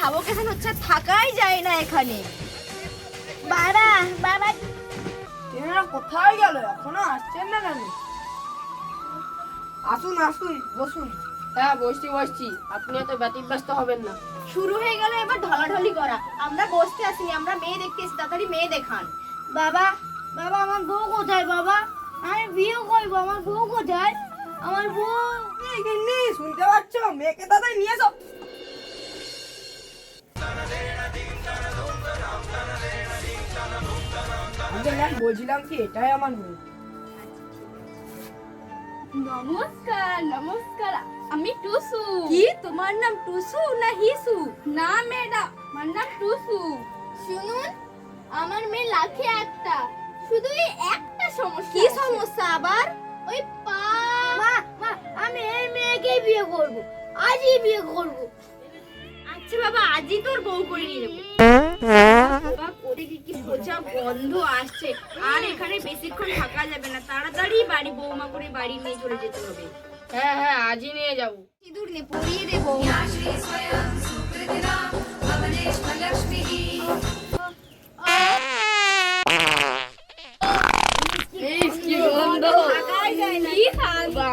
সাবকেশন হচ্ছে, থাকাই যায় না এখানে। বাবা বাবা এনারা কোথায় গেল? এখনো আসছেন না কেন? আসুন আসুন, বসুন। হ্যাঁ বসছি। আপনি এত ব্যতিব্যস্ত হবেন না। শুরু হয়ে গেল এবার ঢলাঢলি করা। আমরা বসতে আসিনি, আমরা মেয়ে দেখতে এসেছি, তাড়াতাড়ি মেয়ে দেখান। বাবা বাবা আমার বউ কোথায়? বাবা আমি বিয়ে করবো, আমার বউ কোথায়? আমার বউ। এই গিন্নি, শুনতে পাচ্ছ? মেয়েকে তাড়াতাড়ি নিয়ে এসো। বলছিলাম কি, এটাই আমার মেয়ে। নমস্কার নমস্কার, আমি টুসু। কি তোমার নাম টুসু না হিসু? না ম্যাডাম, আমার নাম টুসু। শুনুন, আমার মেয়ে লাখে একটা, শুধু এই একটা সমস্যা। কি সমস্যা আবার? ওই পা। মা মা আমি এই মেয়েকেই বিয়ে করব, আজই বিয়ে করব। আচ্ছা বাবা, আজই তোর বউ করে নিয়ে যাবো। বাবা ওদিকে কি সোজা গন্ধ আসছে, আর এখানে বেশিক্ষণ থাকা যাবে না, তাড়াতাড়ি বাড়ি বৌমা করে বাড়ি নিয়ে চলে যেতে হবে। হ্যাঁ আজই নিয়ে যাবো। সিঁদুর নে, পরিয়ে দেবো। কি গন্ধ! থাকাই যায় না। কি শান্তি!